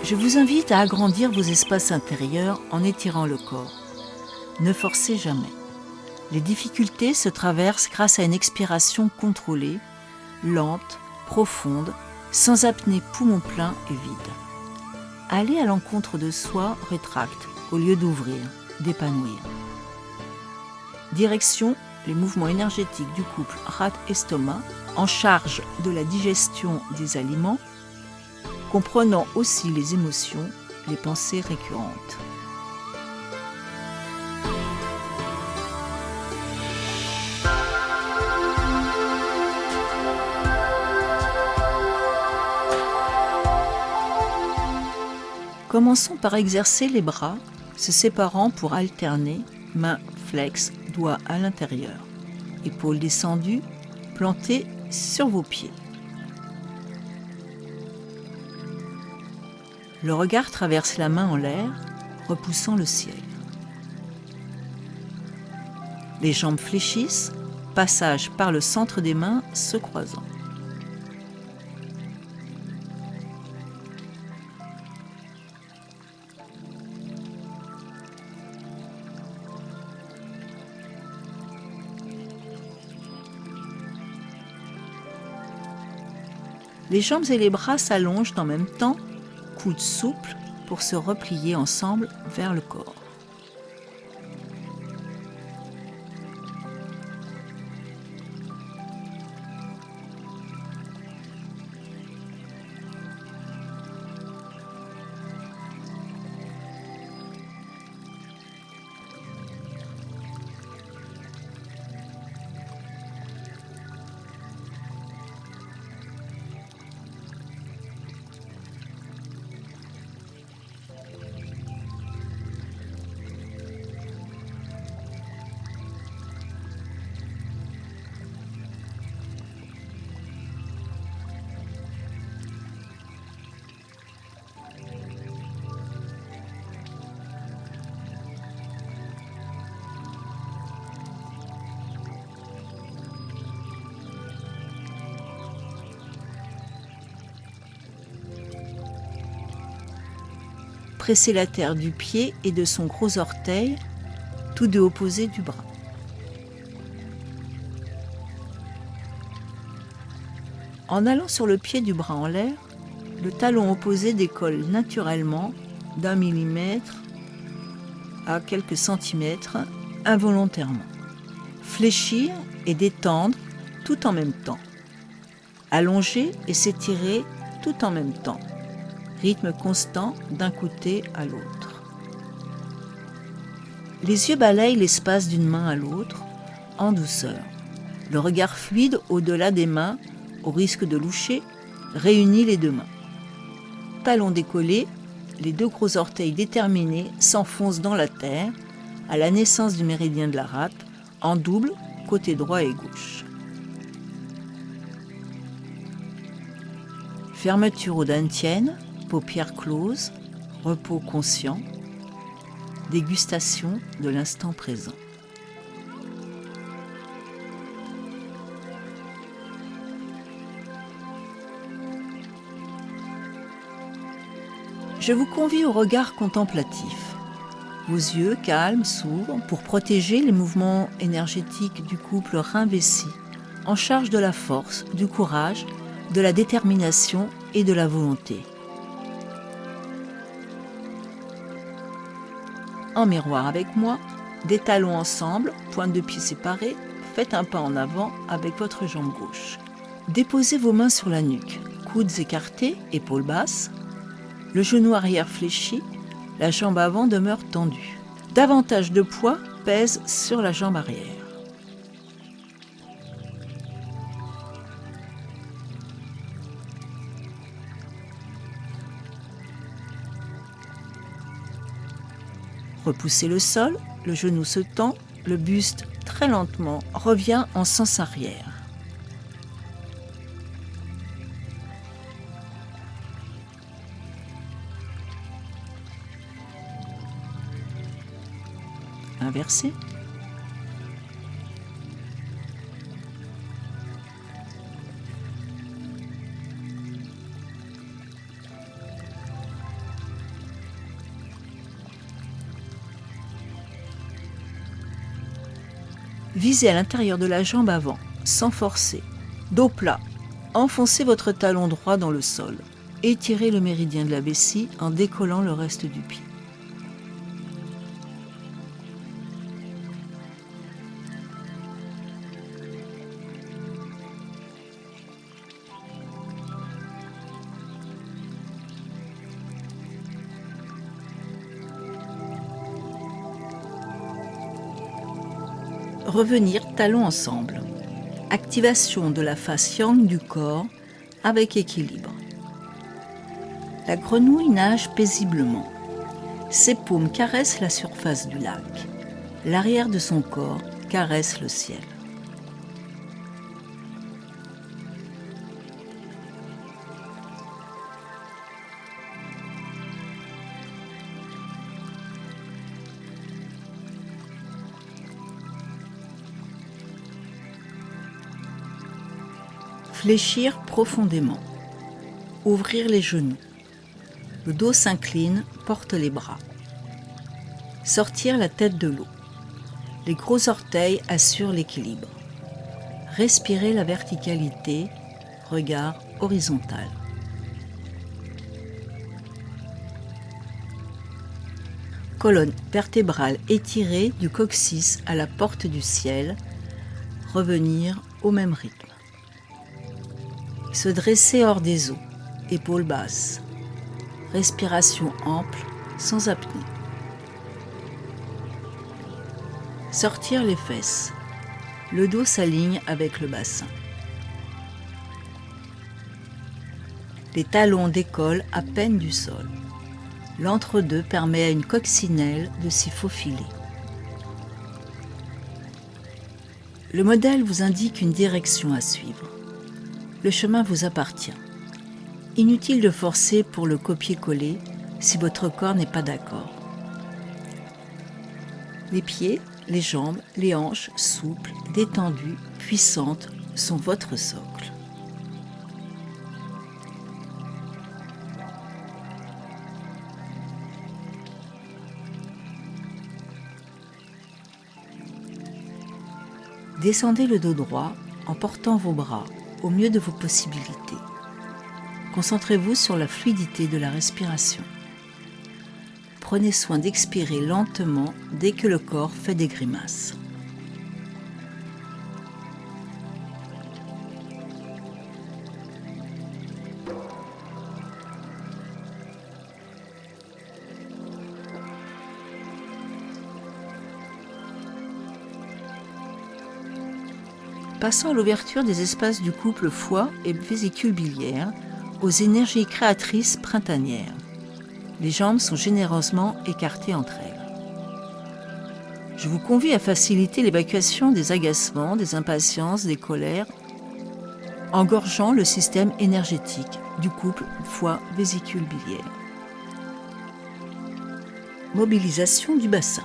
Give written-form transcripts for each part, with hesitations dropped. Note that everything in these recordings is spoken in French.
Je vous invite à agrandir vos espaces intérieurs en étirant le corps. Ne forcez jamais. Les difficultés se traversent grâce à une expiration contrôlée, lente, profonde, sans apnée poumon plein et vide. Aller à l'encontre de soi rétracte au lieu d'ouvrir, d'épanouir. Direction les mouvements énergétiques du couple rate-estomac en charge de la digestion des aliments, comprenant aussi les émotions, les pensées récurrentes. Commençons par exercer les bras, se séparant pour alterner, mains flex, doigts à l'intérieur, épaules descendues, plantées sur vos pieds. Le regard traverse la main en l'air, repoussant le ciel. Les jambes fléchissent, passage par le centre des mains se croisant. Les jambes et les bras s'allongent en même temps, coudes souples pour se replier ensemble vers le corps. Pressez la terre du pied et de son gros orteil, tous deux opposés du bras. En allant sur le pied du bras en l'air, le talon opposé décolle naturellement d'1 millimètre à quelques centimètres involontairement. Fléchir et détendre tout en même temps. Allonger et s'étirer tout en même temps. Rythme constant d'un côté à l'autre. Les yeux balayent l'espace d'une main à l'autre, en douceur. Le regard fluide au-delà des mains, au risque de loucher, réunit les deux mains. Talons décollés, les deux gros orteils déterminés s'enfoncent dans la terre, à la naissance du méridien de la rate, en double, côté droit et gauche. Fermeture aux dantiennes, paupières closes, repos conscient, dégustation de l'instant présent. Je vous convie au regard contemplatif. Vos yeux calmes s'ouvrent pour protéger les mouvements énergétiques du couple rein-vessie, en charge de la force, du courage, de la détermination et de la volonté. En miroir avec moi, des talons ensemble, pointe de pied séparée, faites un pas en avant avec votre jambe gauche. Déposez vos mains sur la nuque, coudes écartés, épaules basses, le genou arrière fléchi, la jambe avant demeure tendue. Davantage de poids pèse sur la jambe arrière. Repoussez le sol, le genou se tend, le buste très lentement revient en sens arrière. Inversé. Visez à l'intérieur de la jambe avant, sans forcer. Dos plat. Enfoncez votre talon droit dans le sol. Étirez le méridien de la vessie en décollant le reste du pied. Revenir talons ensemble. Activation de la face yang du corps avec équilibre. La grenouille nage paisiblement. Ses paumes caressent la surface du lac. L'arrière de son corps caresse le ciel. Fléchir profondément. Ouvrir les genoux. Le dos s'incline, porte les bras. Sortir la tête de l'eau. Les gros orteils assurent l'équilibre. Respirer la verticalité, regard horizontal. Colonne vertébrale étirée du coccyx à la porte du ciel. Revenir au même rythme. Se dresser hors des eaux, épaules basses. Respiration ample, sans apnée. Sortir les fesses. Le dos s'aligne avec le bassin. Les talons décollent à peine du sol. L'entre-deux permet à une coccinelle de s'y faufiler. Le modèle vous indique une direction à suivre. Le chemin vous appartient. Inutile de forcer pour le copier-coller si votre corps n'est pas d'accord. Les pieds, les jambes, les hanches souples, détendues, puissantes sont votre socle. Descendez le dos droit en portant vos bras au mieux de vos possibilités. Concentrez-vous sur la fluidité de la respiration. Prenez soin d'expirer lentement dès que le corps fait des grimaces. Passons à l'ouverture des espaces du couple foie et vésicule biliaire aux énergies créatrices printanières. Les jambes sont généreusement écartées entre elles. Je vous convie à faciliter l'évacuation des agacements, des impatiences, des colères, engorgeant le système énergétique du couple foie-vésicule biliaire. Mobilisation du bassin.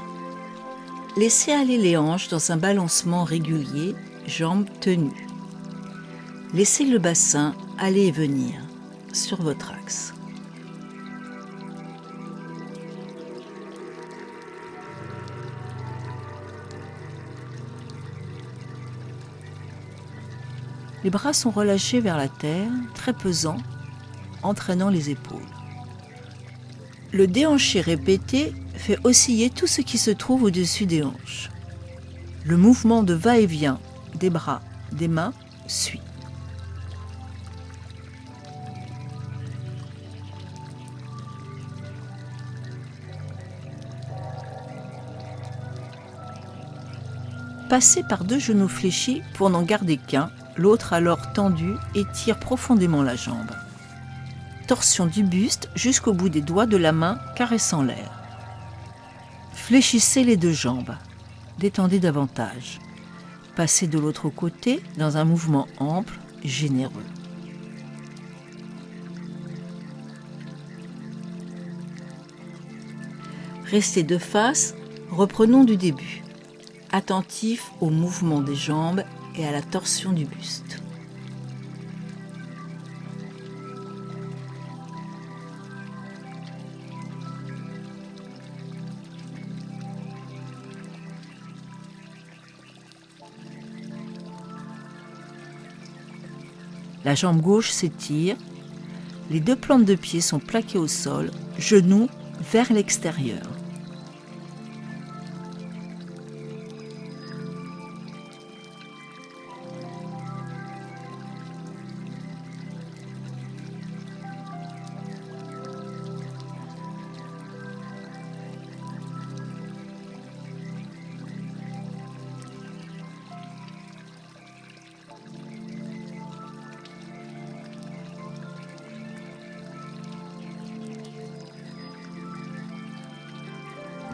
Laissez aller les hanches dans un balancement régulier, jambes tenues. Laissez le bassin aller et venir sur votre axe. Les bras sont relâchés vers la terre, très pesants, entraînant les épaules. Le déhanché répété fait osciller tout ce qui se trouve au-dessus des hanches. Le mouvement de va-et-vient des bras, des mains suit. Passez par deux genoux fléchis pour n'en garder qu'un, l'autre alors tendu, étire profondément la jambe. Torsion du buste jusqu'au bout des doigts de la main caressant l'air. Fléchissez les deux jambes, détendez davantage. Passez de l'autre côté dans un mouvement ample, généreux. Restez de face, reprenons du début. Attentif au mouvement des jambes et à la torsion du buste. La jambe gauche s'étire. Les deux plantes de pied sont plaquées au sol, genoux vers l'extérieur.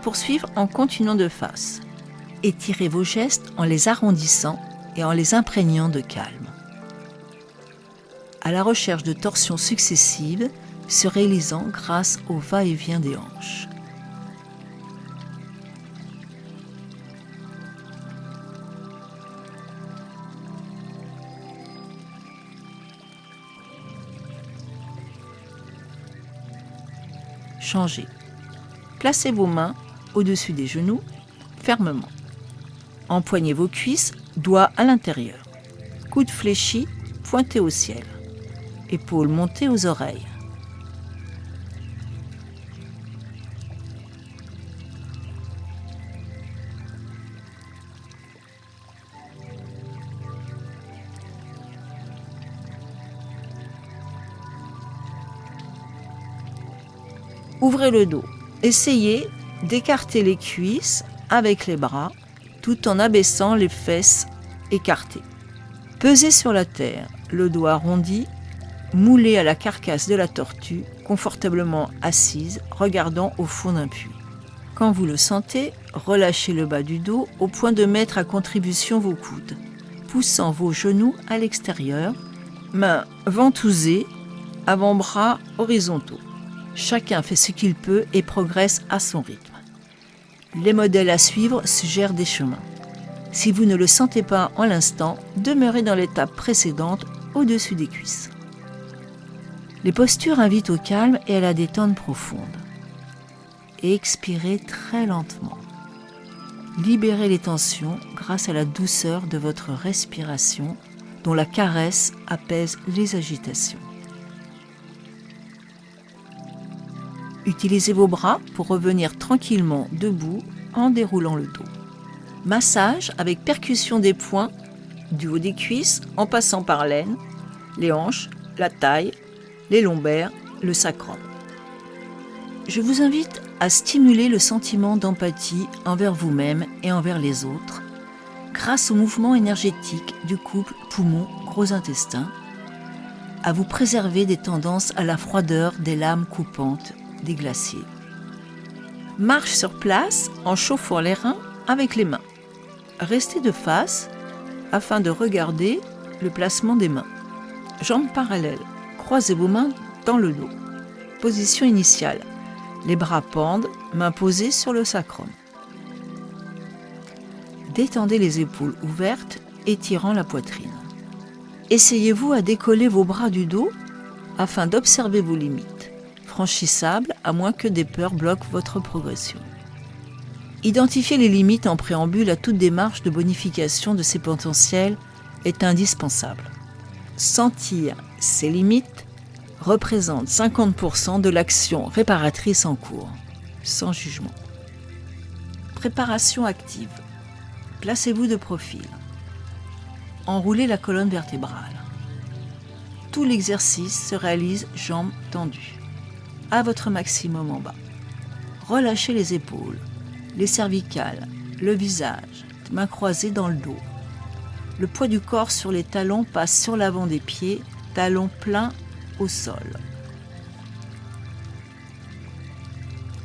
Poursuivre en continuant de face. Étirez vos gestes en les arrondissant et en les imprégnant de calme. À la recherche de torsions successives, se réalisant grâce au va-et-vient des hanches. Changez. Placez vos mains au-dessus des genoux, fermement. Empoignez vos cuisses, doigts à l'intérieur. Coudes fléchis, pointés au ciel. Épaules montées aux oreilles. Ouvrez le dos. Essayez d'écarter les cuisses avec les bras tout en abaissant les fesses écartées. Pesez sur la terre, le dos arrondi, moulé à la carcasse de la tortue, confortablement assise, regardant au fond d'un puits. Quand vous le sentez, relâchez le bas du dos au point de mettre à contribution vos coudes, poussant vos genoux à l'extérieur, mains ventousées, avant-bras horizontaux. Chacun fait ce qu'il peut et progresse à son rythme. Les modèles à suivre suggèrent des chemins. Si vous ne le sentez pas en l'instant, demeurez dans l'étape précédente au-dessus des cuisses. Les postures invitent au calme et à la détente profonde. Et expirez très lentement. Libérez les tensions grâce à la douceur de votre respiration, dont la caresse apaise les agitations. Utilisez vos bras pour revenir tranquillement debout en déroulant le dos. Massage avec percussion des poings, du haut des cuisses en passant par l'aine, les hanches, la taille, les lombaires, le sacrum. Je vous invite à stimuler le sentiment d'empathie envers vous-même et envers les autres grâce au mouvement énergétique du couple poumon-gros intestin, à vous préserver des tendances à la froideur des lames coupantes des glaciers. Marche sur place en chauffant les reins avec les mains. Restez de face afin de regarder le placement des mains. Jambes parallèles. Croisez vos mains dans le dos. Position initiale. Les bras pendent, mains posées sur le sacrum. Détendez les épaules ouvertes, étirant la poitrine. Essayez-vous à décoller vos bras du dos afin d'observer vos limites, franchissables à moins que des peurs bloquent votre progression. Identifier les limites en préambule à toute démarche de bonification de ses potentiels est indispensable. Sentir ces limites représente 50% de l'action réparatrice en cours, sans jugement. Préparation active. Placez-vous de profil. Enroulez la colonne vertébrale. Tout l'exercice se réalise jambes tendues, à votre maximum en bas. Relâchez les épaules, les cervicales, le visage, mains croisées dans le dos. Le poids du corps sur les talons passe sur l'avant des pieds, talons pleins au sol.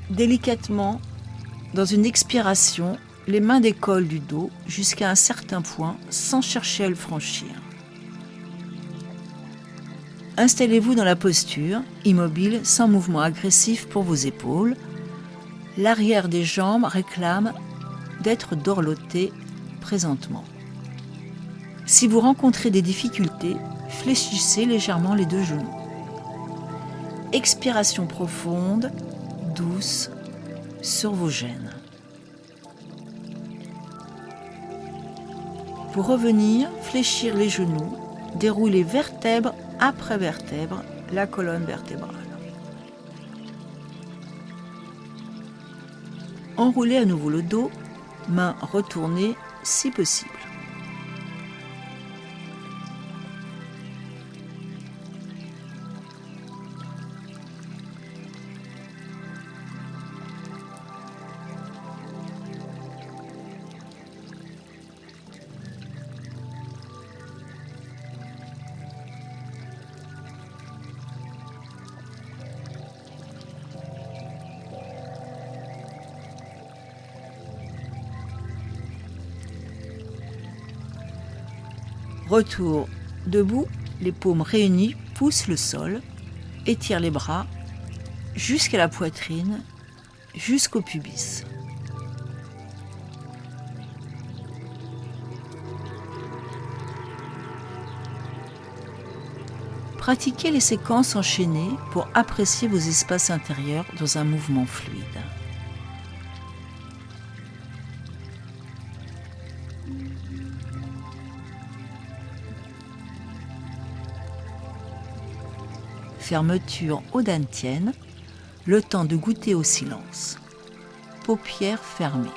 Délicatement, dans une expiration, les mains décollent du dos jusqu'à un certain point sans chercher à le franchir. Installez-vous dans la posture, immobile, sans mouvement agressif pour vos épaules. L'arrière des jambes réclame d'être dorloté présentement. Si vous rencontrez des difficultés, fléchissez légèrement les deux genoux. Expiration profonde, douce, sur vos gênes. Pour revenir, fléchir les genoux, Déroulez vertèbre après vertèbre la colonne vertébrale. Enroulez à nouveau le dos, mains retournées si possible. Retour debout, les paumes réunies poussent le sol, étire les bras jusqu'à la poitrine, jusqu'au pubis. Pratiquez les séquences enchaînées pour apprécier vos espaces intérieurs dans un mouvement fluide. Fermeture au dantian, le temps de goûter au silence. Paupières fermées.